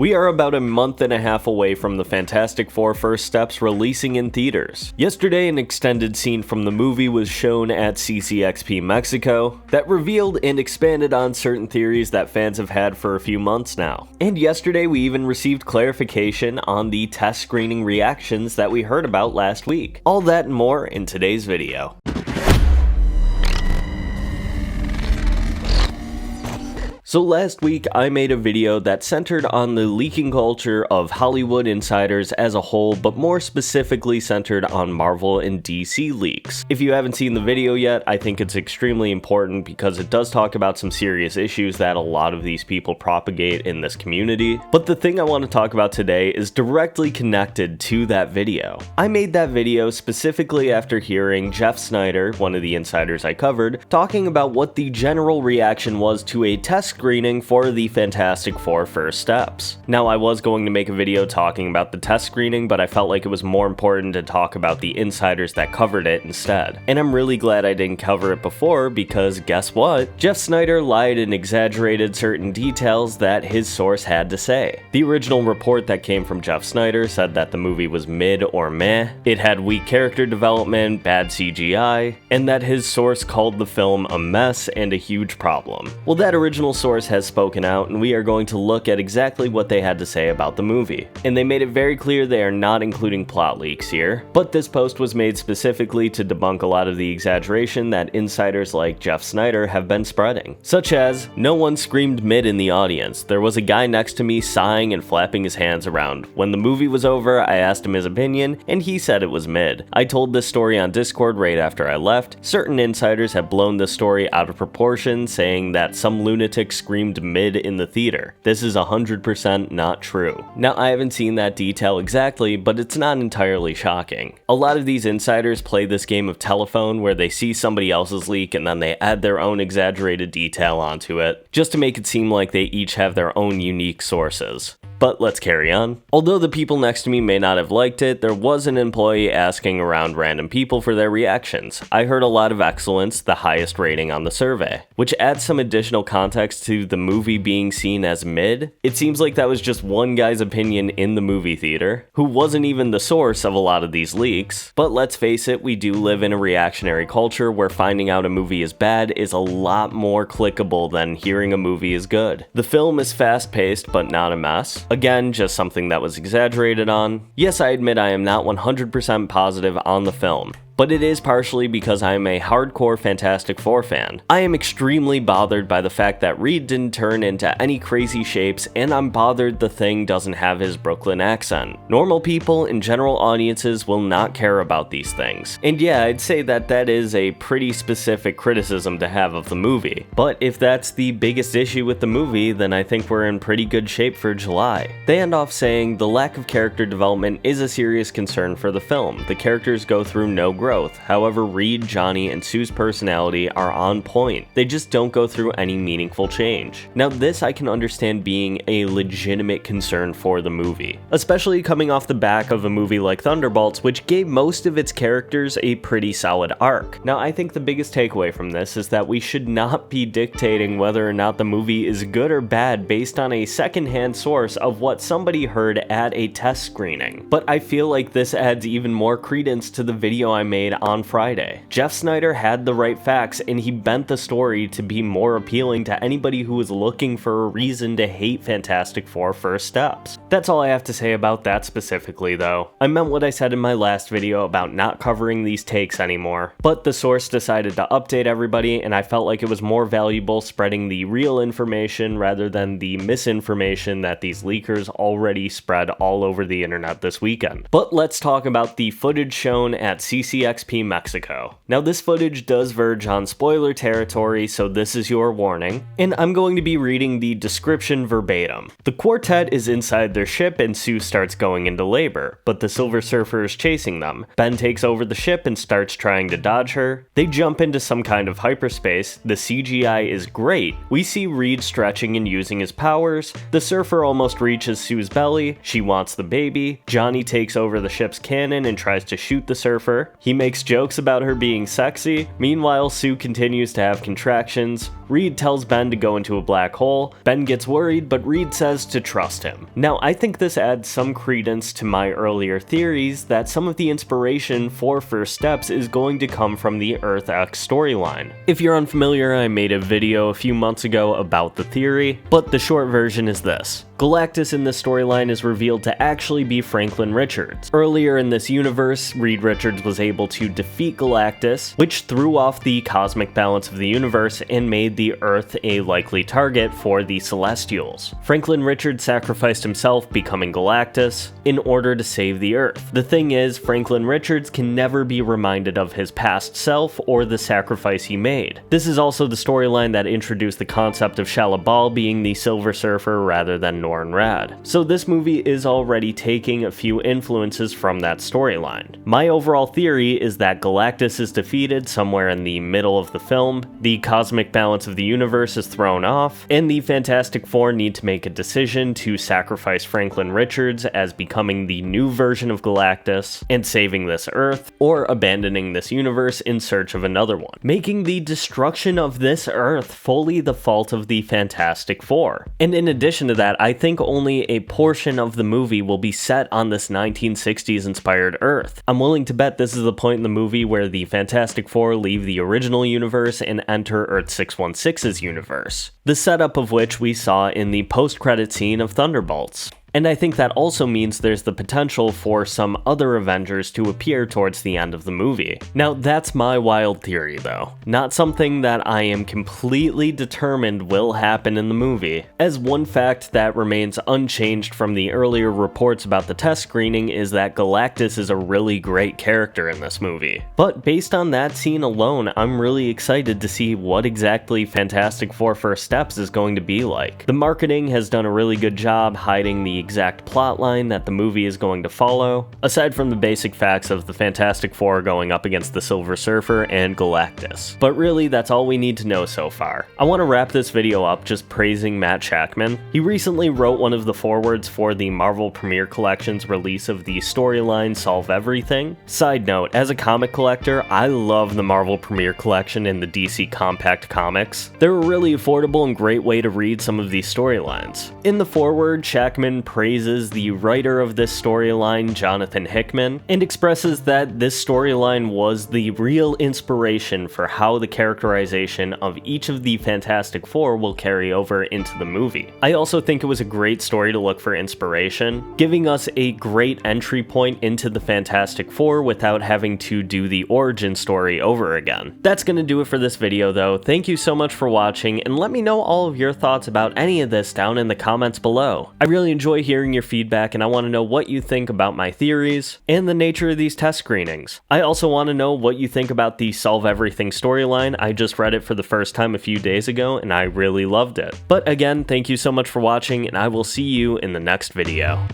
We are about a month and a half away from the Fantastic Four First Steps releasing in theaters. Yesterday, an extended scene from the movie was shown at CCXP Mexico that revealed and expanded on certain theories that fans have had for a few months now. And yesterday, we even received clarification on the test screening reactions that we heard about last week. All that and more in today's video. So last week, I made a video that centered on the leaking culture of Hollywood insiders as a whole, but more specifically centered on Marvel and DC leaks. If you haven't seen the video yet, I think it's extremely important because it does talk about some serious issues that a lot of these people propagate in this community. But the thing I want to talk about today is directly connected to that video. I made that video specifically after hearing Jeff Sneider, one of the insiders I covered, talking about what the general reaction was to a test screening for the Fantastic Four First Steps. Now, I was going to make a video talking about the test screening, but I felt like it was more important to talk about the insiders that covered it instead. And I'm really glad I didn't cover it before because guess what? Jeff Sneider lied and exaggerated certain details that his source had to say. The original report that came from Jeff Sneider said that the movie was mid or meh, it had weak character development, bad CGI, and that his source called the film a mess and a huge problem. Well, that original source has spoken out, and we are going to look at exactly what they had to say about the movie. And they made it very clear they are not including plot leaks here, but this post was made specifically to debunk a lot of the exaggeration that insiders like Jeff Sneider have been spreading. Such as, no one screamed mid in the audience. There was a guy next to me sighing and flapping his hands around. When the movie was over, I asked him his opinion, and he said it was mid. I told this story on Discord right after I left. Certain insiders have blown this story out of proportion, saying that some lunatic screamed mid in the theater. This is 100% not true. Now, I haven't seen that detail exactly, but it's not entirely shocking. A lot of these insiders play this game of telephone where they see somebody else's leak and then they add their own exaggerated detail onto it, just to make it seem like they each have their own unique sources. But let's carry on. Although the people next to me may not have liked it, there was an employee asking around random people for their reactions. I heard a lot of excellence, the highest rating on the survey, which adds some additional context to the movie being seen as mid. It seems like that was just one guy's opinion in the movie theater, who wasn't even the source of a lot of these leaks. But let's face it, we do live in a reactionary culture where finding out a movie is bad is a lot more clickable than hearing a movie is good. The film is fast-paced, but not a mess. Again, just something that was exaggerated on. Yes, I admit I am not 100% positive on the film, but it is partially because I am a hardcore Fantastic Four fan. I am extremely bothered by the fact that Reed didn't turn into any crazy shapes, and I'm bothered the Thing doesn't have his Brooklyn accent. Normal people and general audiences will not care about these things. And yeah, I'd say that that is a pretty specific criticism to have of the movie. But if that's the biggest issue with the movie, then I think we're in pretty good shape for July. They end off saying, the lack of character development is a serious concern for the film. The characters go through no growth. However, Reed, Johnny, and Sue's personality are on point. They just don't go through any meaningful change. Now, this I can understand being a legitimate concern for the movie, especially coming off the back of a movie like Thunderbolts, which gave most of its characters a pretty solid arc. Now, I think the biggest takeaway from this is that we should not be dictating whether or not the movie is good or bad based on a secondhand source of what somebody heard at a test screening. But I feel like this adds even more credence to the video I made on Friday. Jeff Sneider had the right facts, and he bent the story to be more appealing to anybody who was looking for a reason to hate Fantastic Four First Steps. That's all I have to say about that specifically, though. I meant what I said in my last video about not covering these takes anymore, but the source decided to update everybody, and I felt like it was more valuable spreading the real information rather than the misinformation that these leakers already spread all over the internet this weekend. But let's talk about the footage shown at CCXP Mexico. Now, this footage does verge on spoiler territory, so this is your warning, and I'm going to be reading the description verbatim. The quartet is inside their ship and Sue starts going into labor, but the Silver Surfer is chasing them. Ben takes over the ship and starts trying to dodge her. They jump into some kind of hyperspace. The CGI is great. We see Reed stretching and using his powers. The Surfer almost reaches Sue's belly. She wants the baby. Johnny takes over the ship's cannon and tries to shoot the Surfer. He He makes jokes about her being sexy. Meanwhile, Sue continues to have contractions. Reed tells Ben to go into a black hole. Ben gets worried, but Reed says to trust him. Now, I think this adds some credence to my earlier theories that some of the inspiration for First Steps is going to come from the Earth X storyline. If you're unfamiliar, I made a video a few months ago about the theory, but the short version is this. Galactus in this storyline is revealed to actually be Franklin Richards. Earlier in this universe, Reed Richards was able to defeat Galactus, which threw off the cosmic balance of the universe and made the Earth a likely target for the Celestials. Franklin Richards sacrificed himself, becoming Galactus, in order to save the Earth. The thing is, Franklin Richards can never be reminded of his past self or the sacrifice he made. This is also the storyline that introduced the concept of Shalabal being the Silver Surfer rather than Norrin Radd. So this movie is already taking a few influences from that storyline. My overall theory is that Galactus is defeated somewhere in the middle of the film, the cosmic balance of the universe is thrown off, and the Fantastic Four need to make a decision to sacrifice Franklin Richards as becoming the new version of Galactus and saving this Earth, or abandoning this universe in search of another one, making the destruction of this Earth fully the fault of the Fantastic Four. And in addition to that, I think only a portion of the movie will be set on this 1960s inspired Earth. I'm willing to bet this is the point in the movie where the Fantastic Four leave the original universe and enter Earth 616's universe, the setup of which we saw in the post-credit scene of Thunderbolts. And I think that also means there's the potential for some other Avengers to appear towards the end of the movie. Now, that's my wild theory though, not something that I am completely determined will happen in the movie, as one fact that remains unchanged from the earlier reports about the test screening is that Galactus is a really great character in this movie. But based on that scene alone, I'm really excited to see what exactly Fantastic Four First Steps is going to be like. The marketing has done a really good job hiding the exact plotline that the movie is going to follow, aside from the basic facts of the Fantastic Four going up against the Silver Surfer and Galactus. But really, that's all we need to know so far. I want to wrap this video up just praising Matt Shakman. He recently wrote one of the forewords for the Marvel Premiere Collection's release of the storyline Solve Everything. Side note, as a comic collector, I love the Marvel Premiere Collection and the DC Compact Comics. They're a really affordable and great way to read some of these storylines. In the foreword, Shakman praises the writer of this storyline, Jonathan Hickman, and expresses that this storyline was the real inspiration for how the characterization of each of the Fantastic Four will carry over into the movie. I also think it was a great story to look for inspiration, giving us a great entry point into the Fantastic Four without having to do the origin story over again. That's gonna do it for this video though. Thank you so much for watching, and let me know all of your thoughts about any of this down in the comments below. I really enjoy hearing your feedback, and I want to know what you think about my theories and the nature of these test screenings. I also want to know what you think about the Solve Everything storyline. I just read it for the first time a few days ago and I really loved it. But again, thank you so much for watching, and I will see you in the next video.